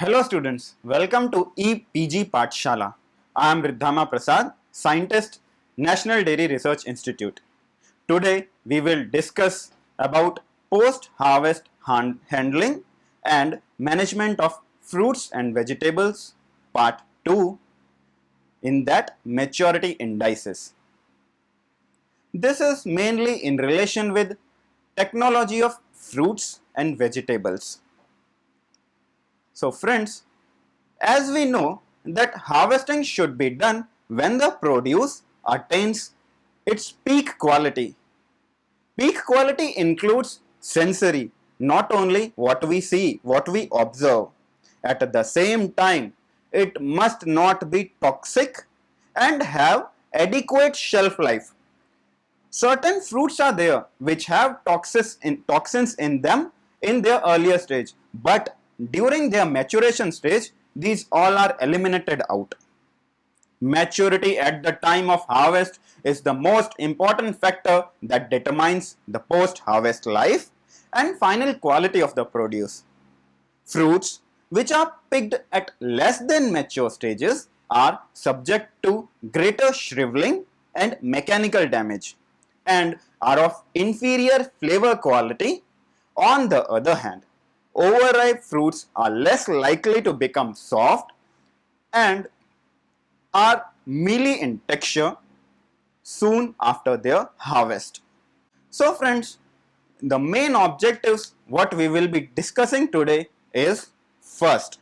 Hello students, welcome to EPG Pathshala. I am Riddhama Prasad, scientist, National Dairy Research Institute. Today we will discuss about post-harvest handling and management of fruits and vegetables, part 2, in that maturity indices. This is mainly in relation with technology of fruits and vegetables. So friends, as we know that harvesting should be done when the produce attains its peak quality. Peak quality includes sensory, not only what we see, what we observe. At the same time, it must not be toxic and have adequate shelf life. Certain fruits are there which have toxins in them in their earlier stage, but during their maturation stage, these all are eliminated out. Maturity at the time of harvest is the most important factor that determines the post-harvest life and final quality of the produce. Fruits which are picked at less than mature stages are subject to greater shriveling and mechanical damage and are of inferior flavor quality. On the other hand, overripe fruits are less likely to become soft and are mealy in texture soon after their harvest. So friends, the main objectives what we will be discussing today is first,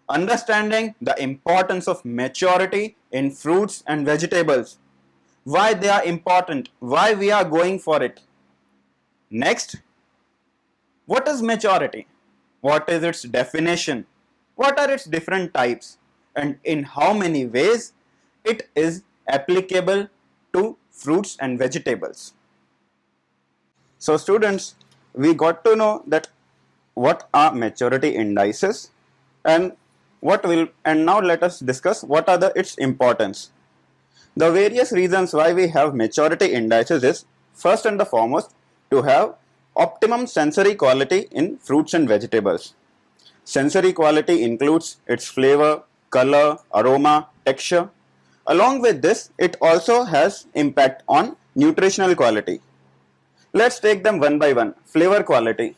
understanding the importance of maturity in fruits and vegetables, why they are important, why we are going for it. Next, what is maturity? What is its definition? What are its different types? And in how many ways it is applicable to fruits and vegetables? So students, we got to know that what are maturity indices and now let us discuss what are its importance. The various reasons why we have maturity indices is first and the foremost to have optimum sensory quality in fruits and vegetables. Sensory quality includes its flavor, color, aroma, texture. Along with this, it also has impact on nutritional quality. Let's take them one by one. Flavor quality.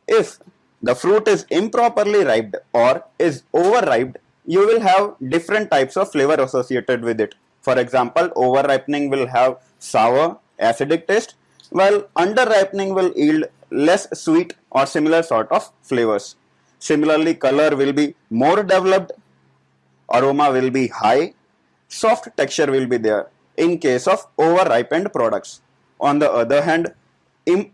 If the fruit is improperly ripened or is over-ripened, you will have different types of flavor associated with it. For example, over-ripening will have sour, acidic taste, while under-ripening will yield less sweet or similar sort of flavors. Similarly, color will be more developed, aroma will be high, soft texture will be there in case of over-ripened products. On the other hand,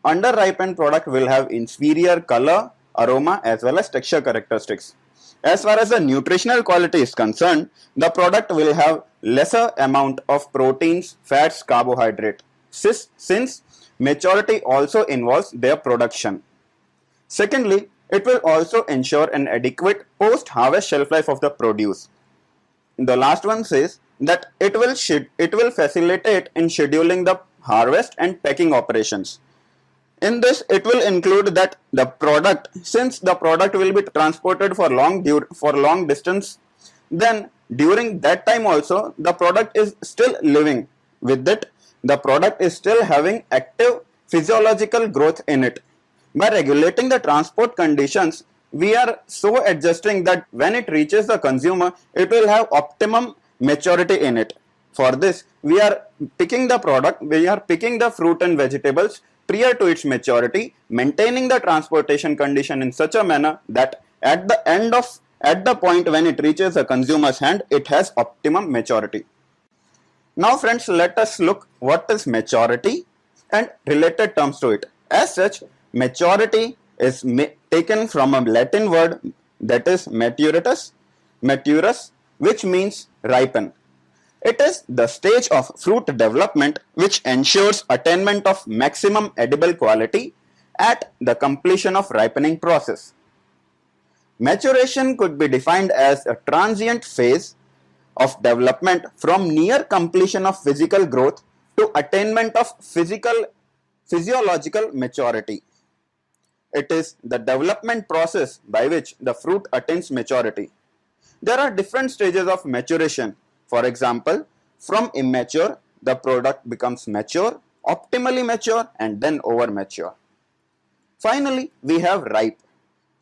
under-ripened product will have inferior color, aroma as well as texture characteristics. As far as the nutritional quality is concerned, the product will have lesser amount of proteins, fats, carbohydrate, since maturity also involves their production. Secondly, it will also ensure an adequate post-harvest shelf life of the produce. The last one says that it will facilitate in scheduling the harvest and packing operations. In this, it will include that the product, since the product will be transported for long distance, then during that time also the product is still living. With it, the product is still having active physiological growth in it. By regulating the transport conditions, we are so adjusting that when it reaches the consumer, it will have optimum maturity in it. For this, we are picking the fruit and vegetables prior to its maturity, maintaining the transportation condition in such a manner that at the point when it reaches the consumer's hand, it has optimum maturity. Now friends, let us look what is maturity and related terms to it. As such, maturity is taken from a Latin word that is maturus, which means ripen. It is the stage of fruit development which ensures attainment of maximum edible quality at the completion of ripening process. Maturation could be defined as a transient phase of development from near completion of physical growth to attainment of physiological maturity. It is the development process by which the fruit attains maturity. There are different stages of maturation. For example, from immature, the product becomes mature, optimally mature, and then over mature. Finally, we have ripe.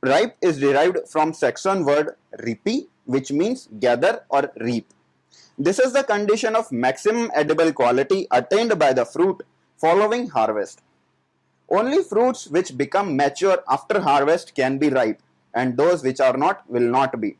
Ripe is derived from Saxon word ripi, which means gather or reap. This is the condition of maximum edible quality attained by the fruit following harvest. Only fruits which become mature after harvest can be ripe, and those which are not will not be.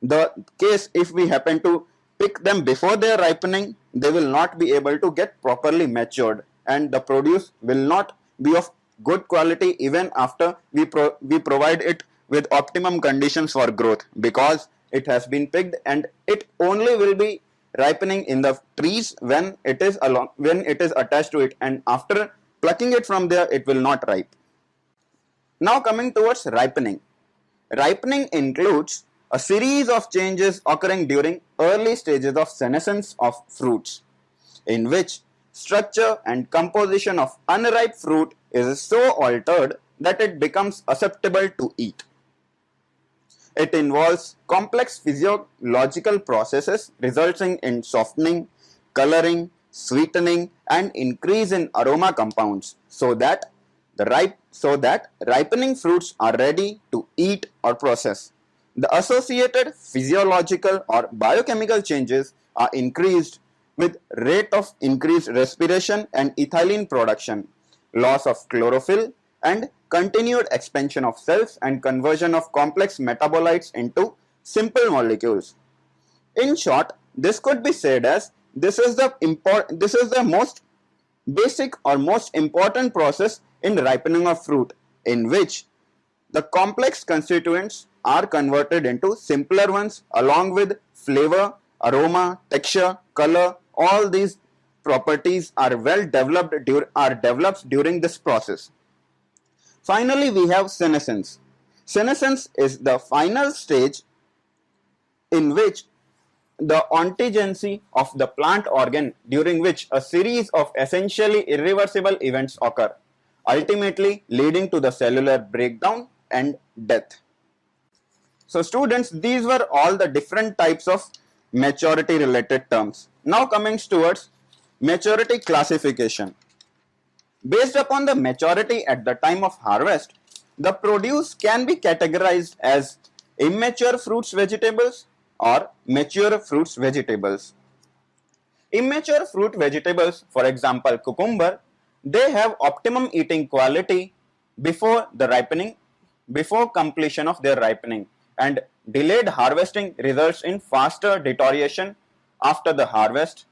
The case if we happen to pick them before their ripening, they will not be able to get properly matured, and the produce will not be of good quality even after we provide it with optimum conditions for growth, because it has been picked and it only will be ripening in the trees when it is attached to it, and after plucking it from there it will not ripe. Now coming towards ripening. Ripening includes a series of changes occurring during early stages of senescence of fruits, in which structure and composition of unripe fruit is so altered that it becomes acceptable to eat. It involves complex physiological processes resulting in softening, coloring, sweetening, and increase in aroma compounds so that ripening fruits are ready to eat or process. The associated physiological or biochemical changes are increased with rate of increased respiration and ethylene production, loss of chlorophyll, and continued expansion of cells and conversion of complex metabolites into simple molecules. In short, this could be said as this is the most basic or most important process in ripening of fruit, in which the complex constituents are converted into simpler ones along with flavor, aroma, texture, color. All these properties are developed during this process. Finally, we have senescence. Senescence is the final stage in which the ontogenesis of the plant organ, during which a series of essentially irreversible events occur, ultimately leading to the cellular breakdown and death. So students, these were all the different types of maturity related terms. Now coming towards maturity classification. Based upon the maturity at the time of harvest, the produce can be categorized as immature fruits vegetables or mature fruits vegetables. Immature fruit vegetables, for example cucumber, they have optimum eating quality before completion of their ripening, and delayed harvesting results in faster deterioration after the harvest,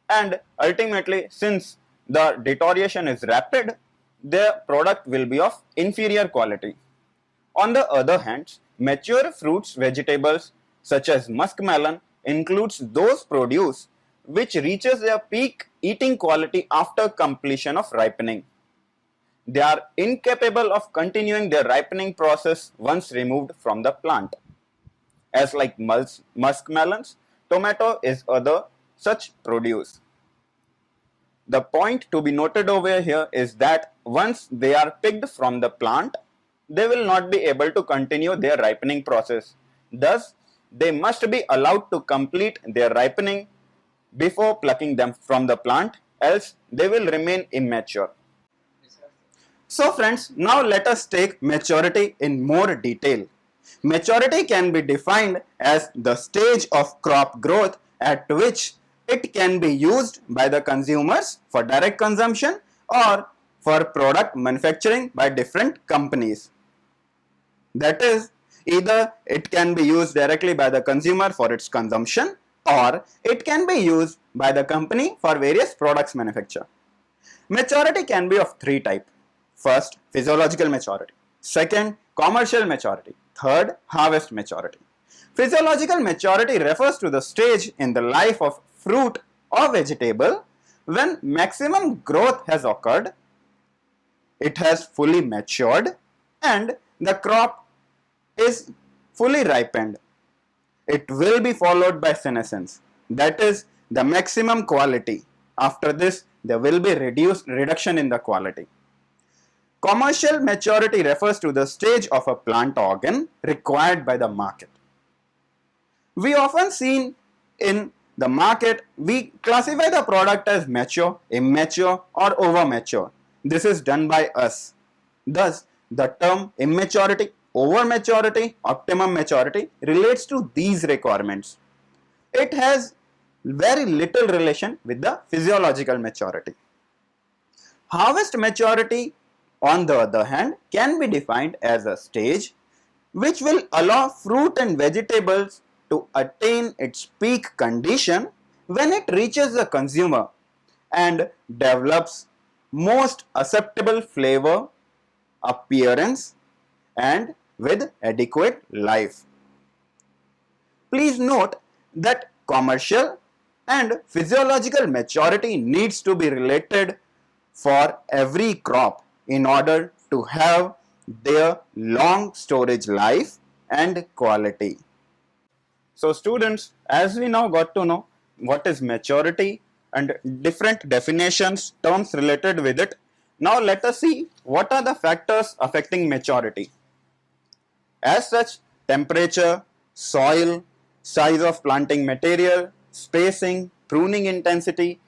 and ultimately since the deterioration is rapid, the product will be of inferior quality. On the other hand, mature fruits vegetables such as muskmelon includes those produce which reaches their peak eating quality after completion of ripening. They are incapable of continuing their ripening process once removed from the plant. As like muskmelons, tomato is other such produce. The point to be noted over here is that once they are picked from the plant, they will not be able to continue their ripening process. Thus, they must be allowed to complete their ripening before plucking them from the plant, else they will remain immature. So friends, now let us take maturity in more detail. Maturity can be defined as the stage of crop growth at which it can be used by the consumers for direct consumption or for product manufacturing by different companies. That is, either it can be used directly by the consumer for its consumption, or it can be used by the company for various products manufacture. Maturity can be of three types. First, physiological maturity. Second, commercial maturity. Third, harvest maturity. Physiological maturity refers to the stage in the life of fruit or vegetable when maximum growth has occurred, it has fully matured, and the crop is fully ripened. It will be followed by senescence, that is the maximum quality. After this, there will be reduction in the quality. Commercial maturity refers to the stage of a plant organ required by the market. We often seen in the market, we classify the product as mature, immature or over mature. This is done by us. Thus, the term immaturity, over maturity, optimum maturity relates to these requirements. It has very little relation with the physiological maturity. Harvest maturity, on the other hand, can be defined as a stage which will allow fruit and vegetables to attain its peak condition when it reaches the consumer and develops most acceptable flavor, appearance and with adequate life. Please note that commercial and physiological maturity needs to be related for every crop in order to have their long storage life and quality. So students, as we now got to know what is maturity and different definitions, terms related with it, now let us see what are the factors affecting maturity. As such, temperature, soil, size of planting material, spacing, pruning intensity,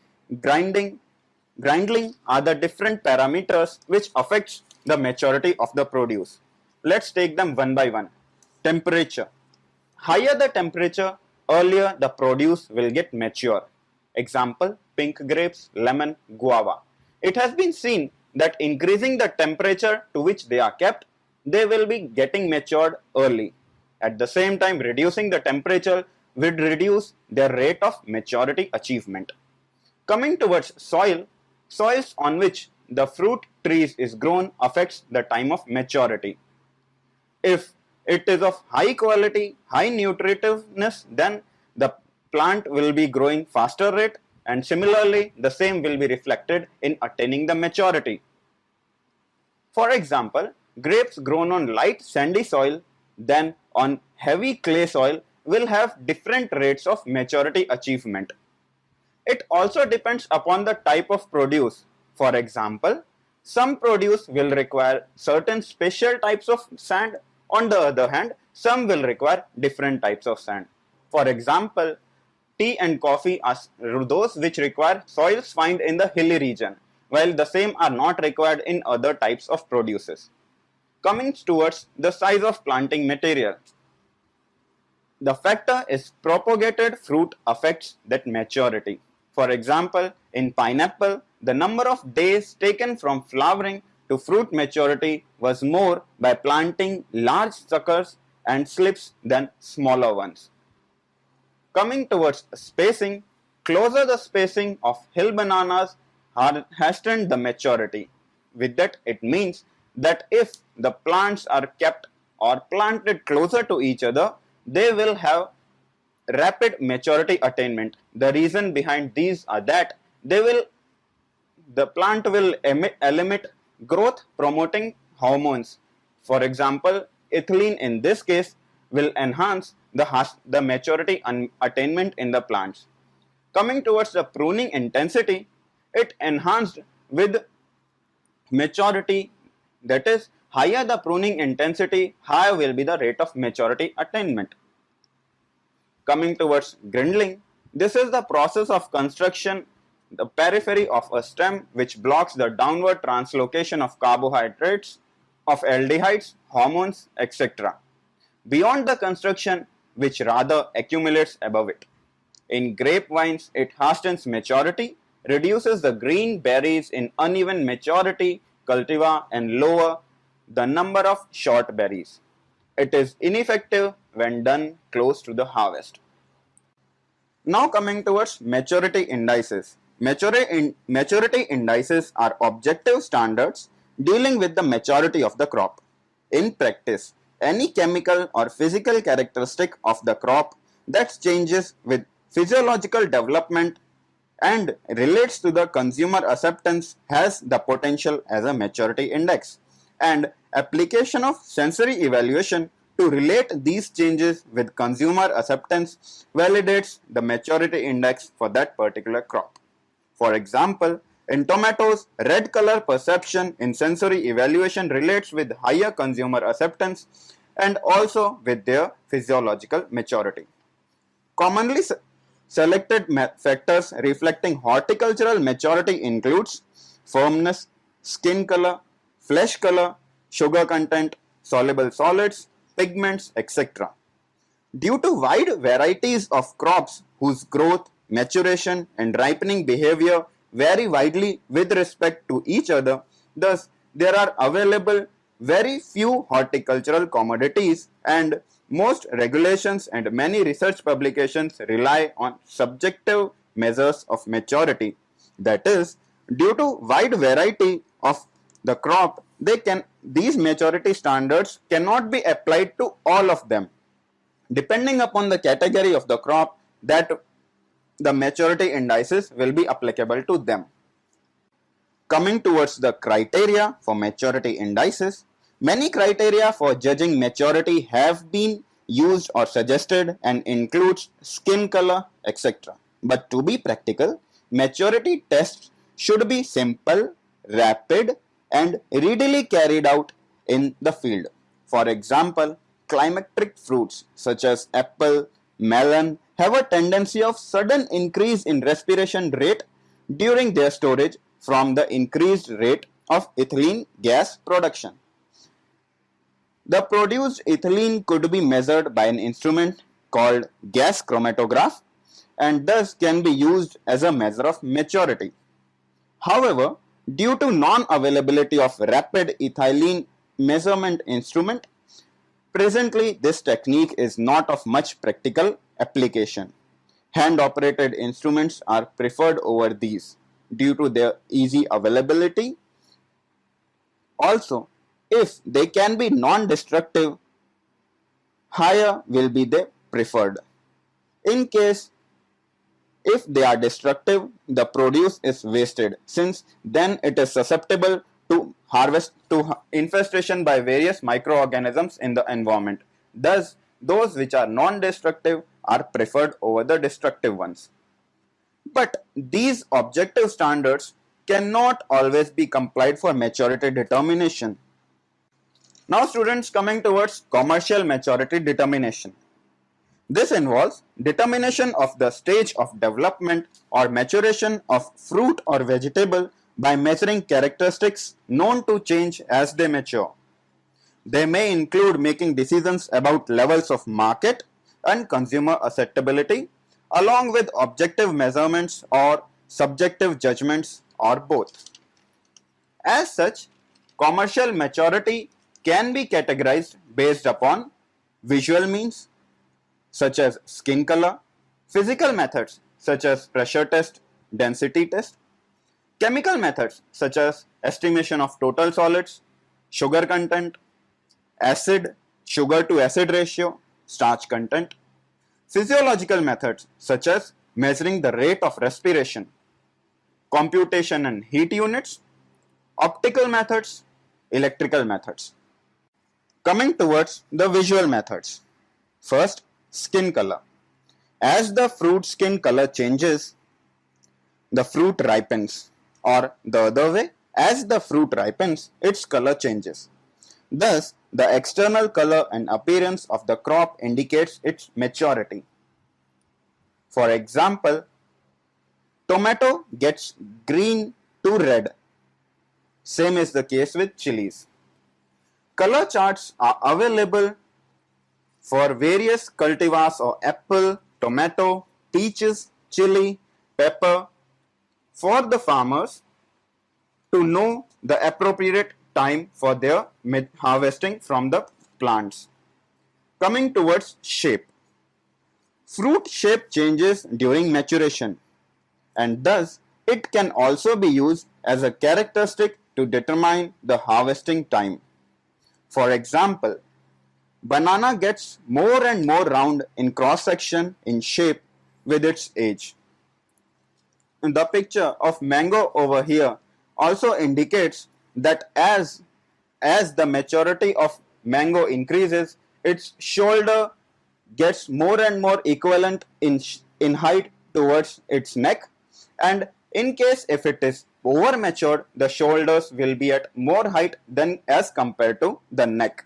grinding are the different parameters which affects the maturity of the produce. Let's take them one by one. Temperature. Higher the temperature, earlier the produce will get mature. Example, pink grapes, lemon, guava. It has been seen that increasing the temperature to which they are kept, they will be getting matured early. At the same time, reducing the temperature will reduce their rate of maturity achievement. Coming towards soil, soils on which the fruit trees is grown affects the time of maturity. If it is of high quality, high nutritiveness, then the plant will be growing faster rate, and similarly the same will be reflected in attaining the maturity. For example, grapes grown on light sandy soil than on heavy clay soil will have different rates of maturity achievement. It also depends upon the type of produce. For example, some produce will require certain special types of sand. On the other hand, some will require different types of sand. For example, tea and coffee are those which require soils found in the hilly region, while the same are not required in other types of produces. Coming towards the size of planting material. The factor is propagated fruit affects that maturity. For example, in pineapple, the number of days taken from flowering to fruit maturity was more by planting large suckers and slips than smaller ones. Coming towards spacing, closer the spacing of hill bananas hastened the maturity. With that, it means that if the plants are kept or planted closer to each other, they will have rapid maturity attainment. The reason behind these are that the plant will emit growth promoting hormones. For example, ethylene in this case will enhance the maturity attainment in the plants. Coming towards the pruning intensity, it enhanced with maturity, that is, higher the pruning intensity, higher will be the rate of maturity attainment. Coming towards grindling, this is the process of construction the periphery of a stem which blocks the downward translocation of carbohydrates, of aldehydes, hormones, etc. beyond the construction which rather accumulates above it. In grapevines, it hastens maturity, reduces the green berries in uneven maturity cultivar and lower the number of short berries. It is ineffective when done close to the harvest. Now coming towards maturity indices. Maturity indices are objective standards dealing with the maturity of the crop. In practice, any chemical or physical characteristic of the crop that changes with physiological development and relates to the consumer acceptance has the potential as a maturity index, and application of sensory evaluation to relate these changes with consumer acceptance validates the maturity index for that particular crop. For example, In tomatoes, red color perception in sensory evaluation relates with higher consumer acceptance and also with their physiological maturity. Commonly selected factors reflecting horticultural maturity includes firmness, skin color, flesh color, sugar content, soluble solids, pigments, etc. Due to wide varieties of crops whose growth, maturation, and ripening behavior vary widely with respect to each other, thus there are available very few horticultural commodities, and most regulations and many research publications rely on subjective measures of maturity. That is, due to wide variety of the crop, these maturity standards cannot be applied to all of them. Depending upon the category of the crop, that the maturity indices will be applicable to them. Coming towards the criteria for maturity indices, many criteria for judging maturity have been used or suggested and includes skin color, etc. But to be practical, maturity tests should be simple, rapid, and readily carried out in the field. For example, climatic fruits such as apple, melon have a tendency of sudden increase in respiration rate during their storage from the increased rate of ethylene gas production. The produced ethylene could be measured by an instrument called gas chromatograph and thus can be used as a measure of maturity. However, due to non-availability of rapid ethylene measurement instrument, presently this technique is not of much practical application. Hand-operated instruments are preferred over these due to their easy availability. Also, if they can be non-destructive, higher will be the preferred. In case if they are destructive, the produce is wasted, since then it is susceptible to infestation by various microorganisms in the environment. Thus, those which are non-destructive are preferred over the destructive ones. But these objective standards cannot always be complied for maturity determination. Now students, coming towards commercial maturity determination. This involves determination of the stage of development or maturation of fruit or vegetable by measuring characteristics known to change as they mature. They may include making decisions about levels of market and consumer acceptability, along with objective measurements or subjective judgments or both. As such, commercial maturity can be categorized based upon visual means such as skin color, physical methods such as pressure test, density test, chemical methods such as estimation of total solids, sugar content, acid, sugar to acid ratio, starch content, physiological methods such as measuring the rate of respiration, computation and heat units, optical methods, electrical methods. Coming towards the visual methods. First, skin color. As the fruit skin color changes, the fruit ripens, or the other way, as the fruit ripens, its color changes. Thus, the external color and appearance of the crop indicates its maturity. For example, tomato gets green to red. Same is the case with chilies. Color charts are available for various cultivars of apple, tomato, peaches, chili, pepper for the farmers to know the appropriate time for their harvesting from the plants. Coming towards shape. Fruit shape changes during maturation and thus it can also be used as a characteristic to determine the harvesting time. For example, banana gets more and more round in cross section in shape with its age. The picture of mango over here also indicates that as the maturity of mango increases, its shoulder gets more and more equivalent in height towards its neck, and in case if it is over matured, the shoulders will be at more height than as compared to the neck.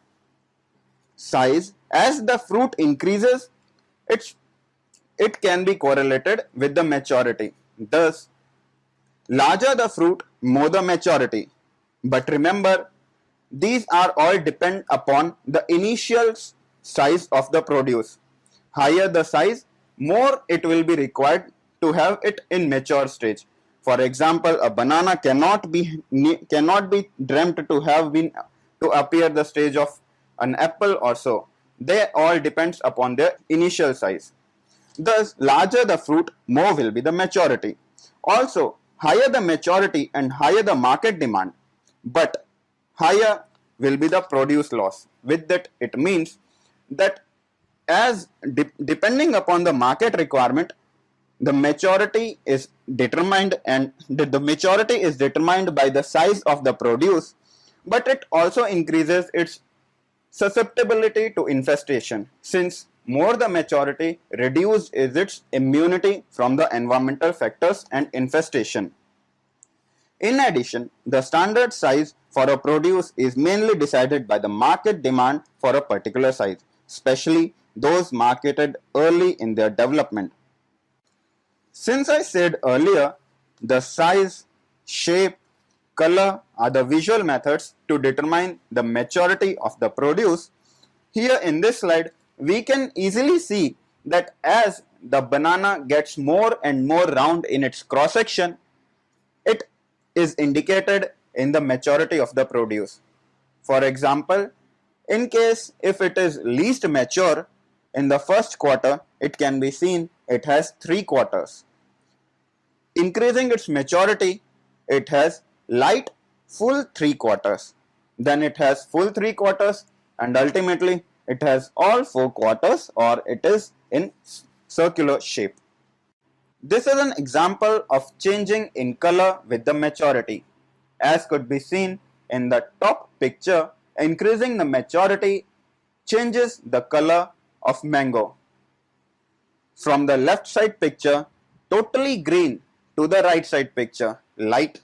Size, as the fruit increases, it can be correlated with the maturity. Thus, larger the fruit, more the maturity. But remember, these are all depend upon the initial size of the produce. Higher the size, more it will be required to have it in mature stage. For example, a banana cannot be dreamt to have been to appear the stage of an apple or so. They all depends upon their initial size. Thus, larger the fruit, more will be the maturity. Also, higher the maturity and higher the market demand, but higher will be the produce loss. With that, it means that as depending upon the market requirement, the maturity is determined, and the maturity is determined by the size of the produce, but it also increases its susceptibility to infestation, since more the maturity, reduced is its immunity from the environmental factors and infestation. In addition, the standard size for a produce is mainly decided by the market demand for a particular size, especially those marketed early in their development. Since I said earlier, the size, shape, color are the visual methods to determine the maturity of the produce, here in this slide we can easily see that as the banana gets more and more round in its cross section, it is indicated in the maturity of the produce. For example, in case if it is least mature in the first quarter, it can be seen it has 3 quarters. Increasing its maturity, it has light full 3 quarters. Then it has full 3 quarters, and ultimately it has all 4 quarters, or it is in circular shape. This is an example of changing in color with the maturity. As could be seen in the top picture, increasing the maturity changes the color of mango. From the left side picture, totally green, to the right side picture, light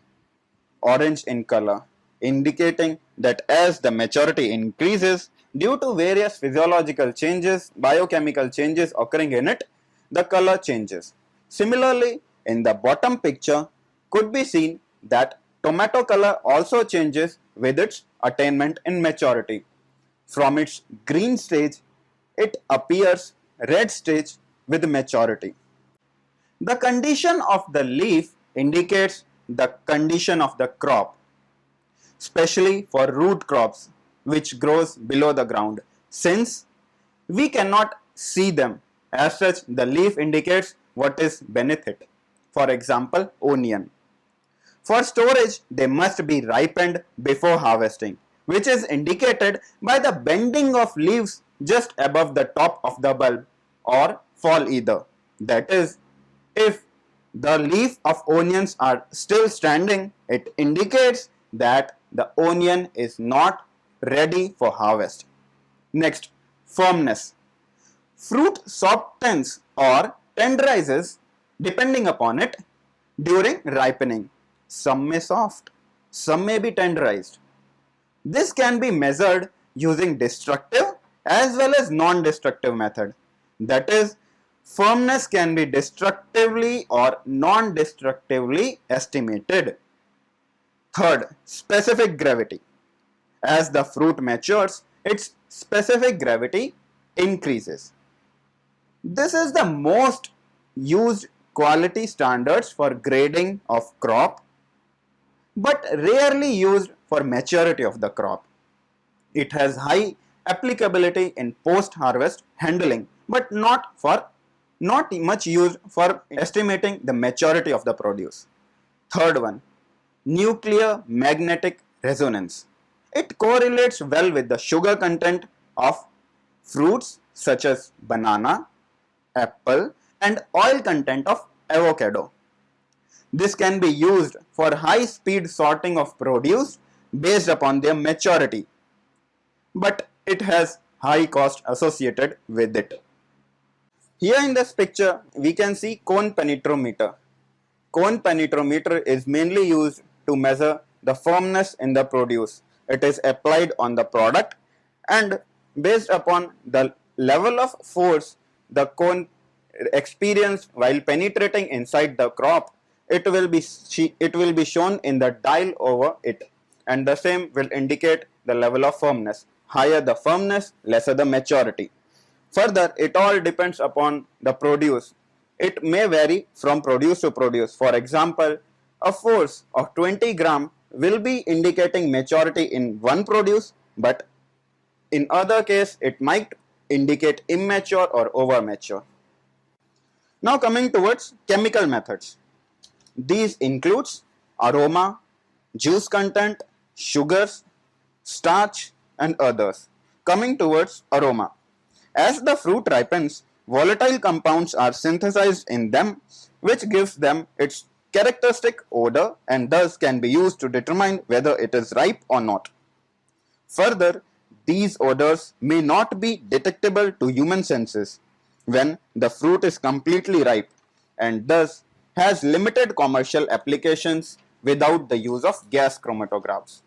orange in color, indicating that as the maturity increases, due to various physiological changes, biochemical changes occurring in it, the color changes. Similarly, in the bottom picture, could be seen that tomato color also changes with its attainment in maturity. From its green stage, it appears red stage with maturity. The condition of the leaf indicates the condition of the crop, especially for root crops which grows below the ground. Since we cannot see them, as such the leaf indicates what is beneath it. For example, onion. For storage, they must be ripened before harvesting, which is indicated by the bending of leaves just above the top of the bulb, or fall either. That is, if the leaf of onions are still standing, it indicates that the onion is not ready for harvest. Next, firmness. Fruit softens or tenderizes depending upon it during ripening. Some may soft, some may be tenderized. This can be measured using destructive as well as non-destructive method. That is, firmness can be destructively or non-destructively estimated. Third, specific gravity. As the fruit matures, its specific gravity increases. This is the most used quality standards for grading of crop, but rarely used for maturity of the crop. It has high applicability in post-harvest handling, but not much used for estimating the maturity of the produce. Third one, nuclear magnetic resonance. It correlates well with the sugar content of fruits such as banana, apple, and oil content of avocado. This can be used for high speed sorting of produce based upon their maturity, but it has high cost associated with it. Here in this picture, we can see cone penetrometer. Cone penetrometer is mainly used to measure the firmness in the produce. It is applied on the product, and based upon the level of force the cone experienced while penetrating inside the crop, it will be shown in the dial over it, and the same will indicate the level of firmness. Higher the firmness, lesser the maturity. Further, it all depends upon the produce. It may vary from produce to produce. For example, a force of 20 gram will be indicating maturity in one produce, but in other case it might indicate immature or over mature. Now coming towards chemical methods. These includes aroma, juice content, sugars, starch and others. Coming towards aroma. As the fruit ripens, volatile compounds are synthesized in them, which gives them its characteristic odor and thus can be used to determine whether it is ripe or not. Further, these odors may not be detectable to human senses when the fruit is completely ripe and thus has limited commercial applications without the use of gas chromatographs.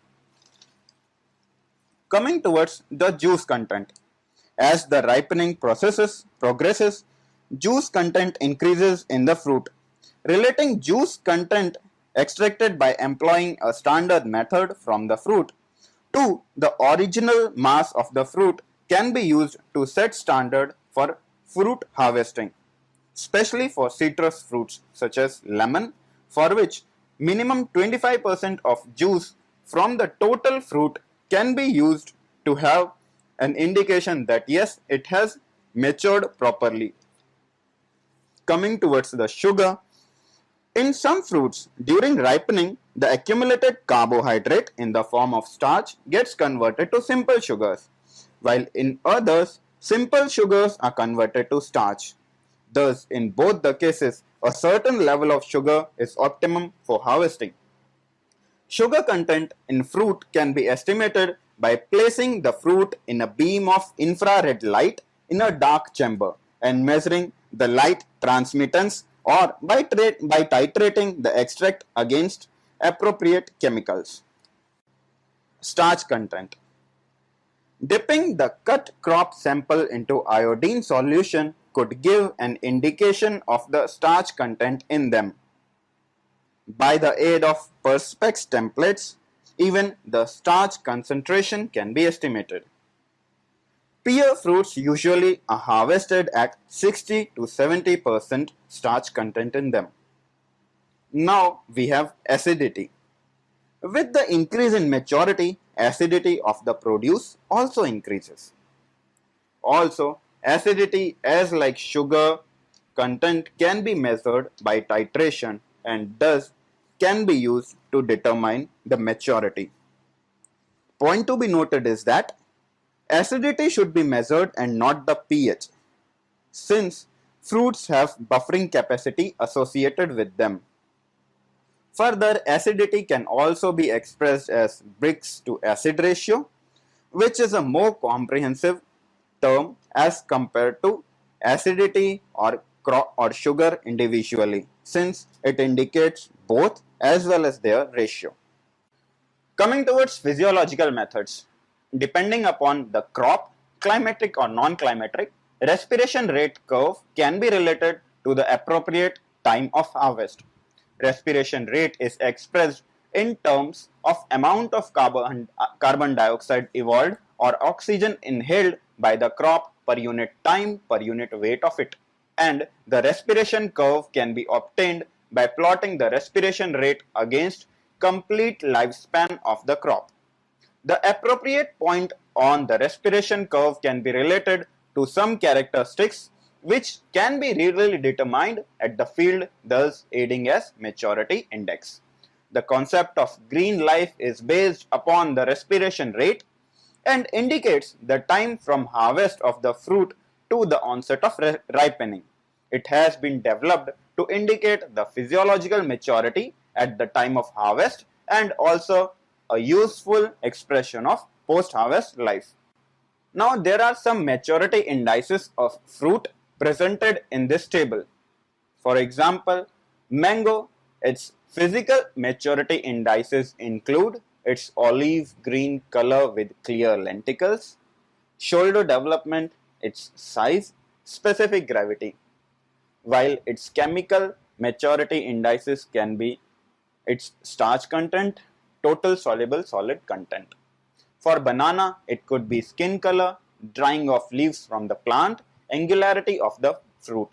Coming towards the juice content. As the ripening progresses, juice content increases in the fruit. Relating juice content extracted by employing a standard method from the fruit to the original mass of the fruit can be used to set standard for fruit harvesting, especially for citrus fruits such as lemon, for which minimum 25% of juice from the total fruit can be used to have an indication that yes, it has matured properly. Coming towards the sugar, in some fruits during ripening, the accumulated carbohydrate in the form of starch gets converted to simple sugars, while in others, simple sugars are converted to starch. Thus, in both the cases, a certain level of sugar is optimum for harvesting. Sugar content in fruit can be estimated by placing the fruit in a beam of infrared light in a dark chamber and measuring the light transmittance, or by titrating the extract against appropriate chemicals. Starch content. Dipping the cut crop sample into iodine solution could give an indication of the starch content in them. By the aid of Perspex templates, even the starch concentration can be estimated. Pear fruits usually are harvested at 60 to 70% starch content in them. Now we have acidity. With the increase in maturity, acidity of the produce also increases. Also, acidity, as like sugar content, can be measured by titration and thus can be used to determine the maturity. Point to be noted is that acidity should be measured and not the pH, since fruits have buffering capacity associated with them. Further, acidity can also be expressed as Brix to acid ratio, which is a more comprehensive term as compared to acidity or sugar individually, since it indicates both as well as their ratio. Coming towards physiological methods, depending upon the crop, climatic or non-climatic, respiration rate curve can be related to the appropriate time of harvest. Respiration rate is expressed in terms of amount of carbon dioxide evolved or oxygen inhaled by the crop per unit time per unit weight of it, and the respiration curve can be obtained by plotting the respiration rate against complete lifespan of the crop. The appropriate point on the respiration curve can be related to some characteristics which can be readily determined at the field, thus aiding as maturity index. The concept of green life is based upon the respiration rate and indicates the time from harvest of the fruit to the onset of ripening. It has been developed to indicate the physiological maturity at the time of harvest and also a useful expression of post-harvest life. Now there are some maturity indices of fruit presented in this table. For example, mango Its physical maturity indices include its olive green color with clear lenticels, shoulder development, its size, specific gravity, while its chemical maturity indices can be its starch content, total soluble solid content. For banana, it could be skin color, drying of leaves from the plant, angularity of the fruit.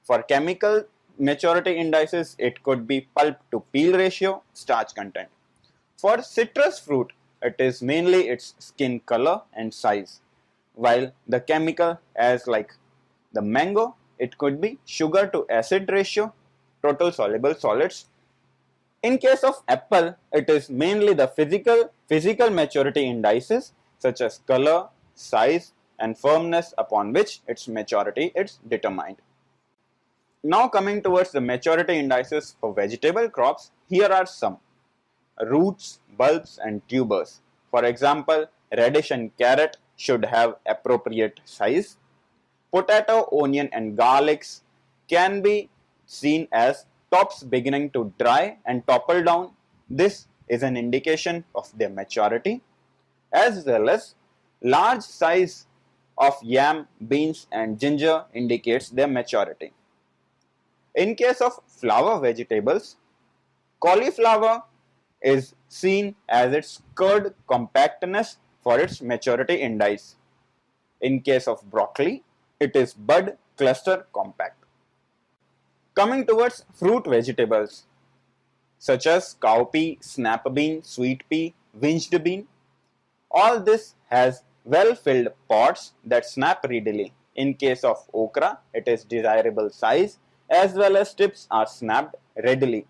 For chemical maturity indices, it could be pulp to peel ratio, starch content. For citrus fruit, it is mainly its skin color and size, while the chemical, as like the mango, it could be sugar to acid ratio, total soluble solids. In case of apple, it is mainly the physical maturity indices such as color, size, and firmness upon which its maturity is determined. Now coming towards the maturity indices for vegetable crops, here are some: roots, bulbs, and tubers. For example, radish and carrot should have appropriate size. Potato, onion, and garlics can be seen as tops beginning to dry and topple down. This is an indication of their maturity, as well as large size of yam, beans, and ginger indicates their maturity. In case of flower vegetables, cauliflower is seen as its curd compactness for its maturity index. In case of broccoli, it is bud cluster compact. Coming towards fruit vegetables such as cowpea, snap bean, sweet pea, winged bean, all this has well filled pods that snap readily. In case of okra, it is desirable size as well as tips are snapped readily.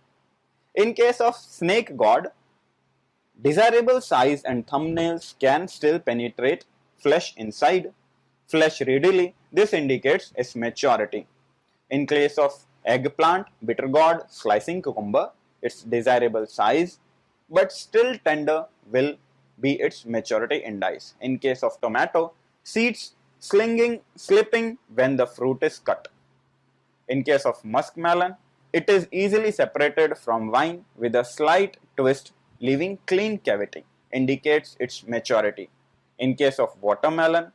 In case of snake gourd, desirable size and thumbnails can still penetrate flesh inside. Flesh readily, this indicates its maturity. In case of eggplant, bitter gourd, slicing cucumber, its desirable size but still tender will be its maturity index. In case of tomato, seeds slipping when the fruit is cut. In case of muskmelon, it is easily separated from vine with a slight twist leaving clean cavity, indicates its maturity. In case of watermelon,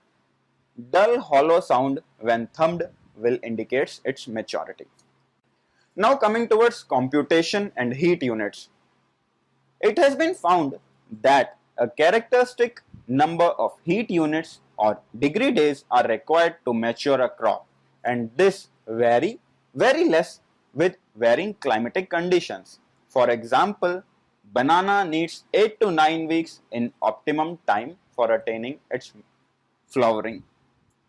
dull hollow sound when thumbed will indicate its maturity. Now coming towards computation and heat units. It has been found that a characteristic number of heat units or degree days are required to mature a crop, and this vary very less with varying climatic conditions. For example, banana needs 8 to 9 weeks in optimum time for attaining its flowering.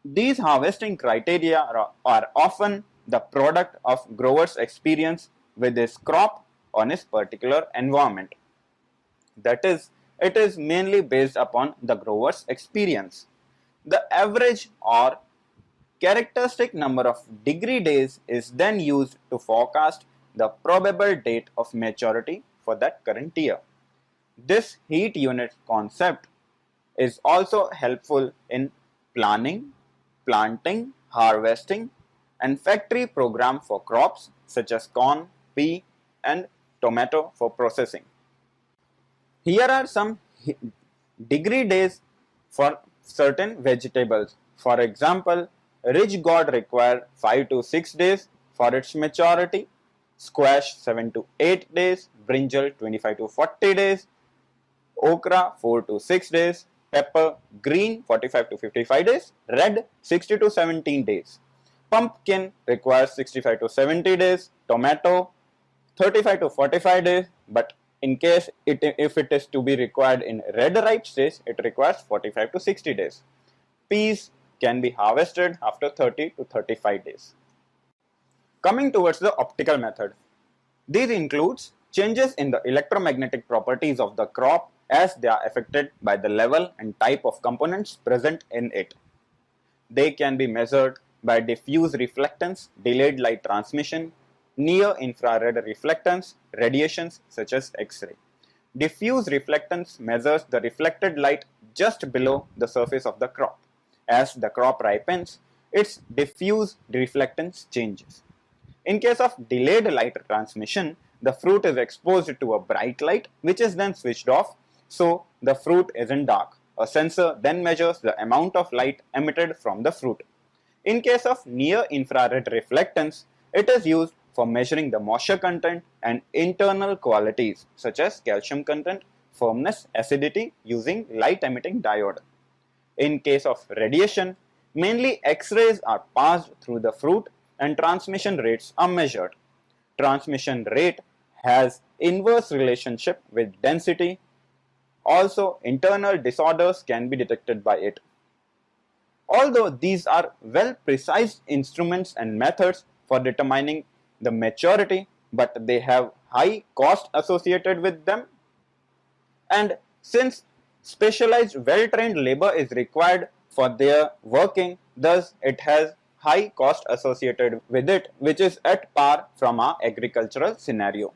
These harvesting criteria are often the product of grower's experience with his crop on his particular environment. That is, it is mainly based upon the grower's experience. The average or characteristic number of degree days is then used to forecast the probable date of maturity for that current year. This heat unit concept is also helpful in planning, planting, harvesting, and factory program for crops such as corn, pea, and tomato for processing. Here are some degree days for certain vegetables. For example, ridge gourd require 5 to 6 days for its maturity, squash 7 to 8 days, brinjal 25 to 40 days, okra 4 to 6 days, pepper green 45 to 55 days, red 60 to 17 days. Pumpkin requires 65 to 70 days, tomato 35 to 45 days, but in case if it is to be required in red ripe stage, it requires 45 to 60 days. Peas can be harvested after 30 to 35 days. Coming towards the optical method, these includes changes in the electromagnetic properties of the crop as they are affected by the level and type of components present in it. They can be measured by diffuse reflectance, delayed light transmission, near infrared reflectance, radiations such as X-ray. Diffuse reflectance measures the reflected light just below the surface of the crop. As the crop ripens, its diffuse reflectance changes. In case of delayed light transmission, the fruit is exposed to a bright light which is then switched off, so the fruit isn't dark. A sensor then measures the amount of light emitted from the fruit. In case of near infrared reflectance, it is used for measuring the moisture content and internal qualities such as calcium content, firmness, acidity using light emitting diode. In case of radiation, mainly X-rays are passed through the fruit and transmission rates are measured. Transmission rate has inverse relationship with density. Also, internal disorders can be detected by it. Although these are well precise instruments and methods for determining the maturity, but they have high cost associated with them. And since specialized well-trained labor is required for their working, thus it has high cost associated with it, which is at par from our agricultural scenario.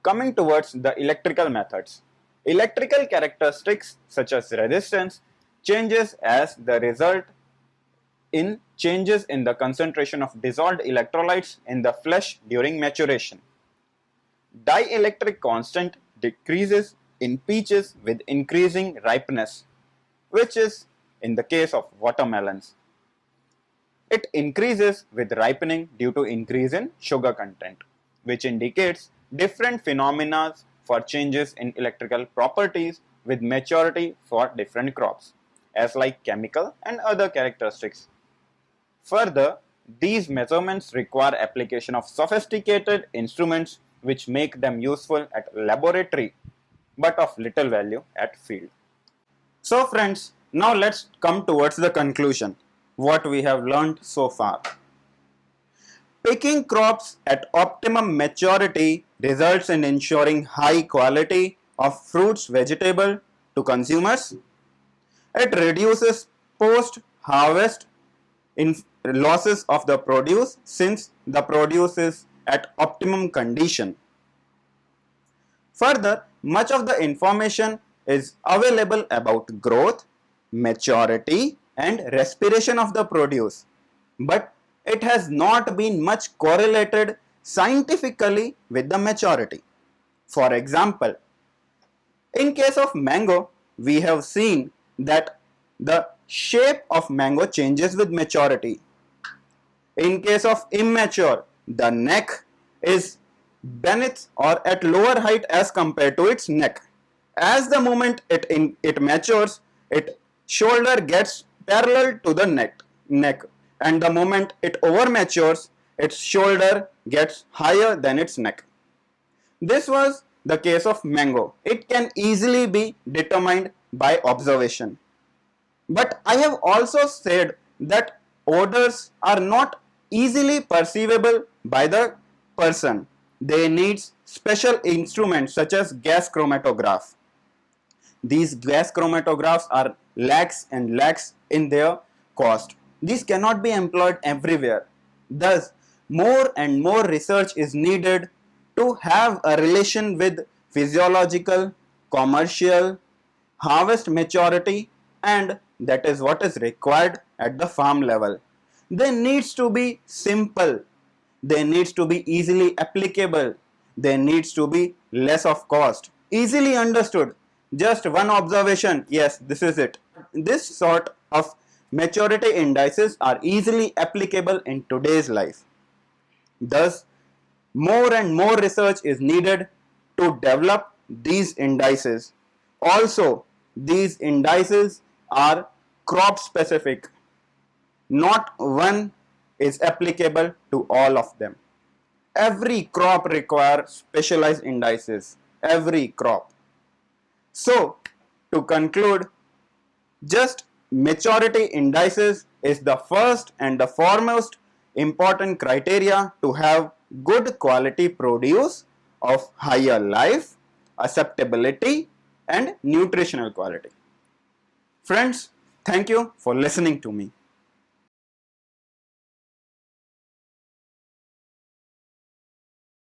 Coming towards the electrical methods. Electrical characteristics such as resistance changes as the result in changes in the concentration of dissolved electrolytes in the flesh during maturation. Dielectric constant decreases in peaches with increasing ripeness, which is in the case of watermelons. It increases with ripening due to increase in sugar content, which indicates different phenomena for changes in electrical properties with maturity for different crops, as like chemical and other characteristics. Further, these measurements require application of sophisticated instruments which make them useful at laboratory but of little value at field. So friends, now let's come towards the conclusion, what we have learned so far. Picking crops at optimum maturity results in ensuring high quality of fruits, vegetable to consumers. It reduces post-harvest losses of the produce since the produce is at optimum condition. Further, much of the information is available about growth, maturity and respiration of the produce, but it has not been much correlated scientifically with the maturity. For example, in case of mango, we have seen that the shape of mango changes with maturity. In case of immature, the neck is beneath or at lower height as compared to its neck. As the moment it matures, its shoulder gets parallel to the neck, and the moment it over matures, its shoulder gets higher than its neck. This was the case of mango. It can easily be determined by observation. But I have also said that odors are not easily perceivable by the person. They need special instruments such as gas chromatograph. These gas chromatographs are lakhs and lakhs in their cost. These cannot be employed everywhere. Thus, more and more research is needed to have a relation with physiological, commercial, harvest maturity, and that is what is required at the farm level. They needs to be simple. They needs to be easily applicable. They needs to be less of cost. Easily understood. Just one observation, yes, this is it. This sort of maturity indices are easily applicable in today's life. Thus, more and more research is needed to develop these indices. Also, these indices are crop specific. Not one is applicable to all of them. Every crop requires specialized indices. Every crop. So, to conclude, just maturity indices is the first and the foremost important criteria to have good quality produce of higher life, acceptability and nutritional quality. Friends, thank you for listening to me.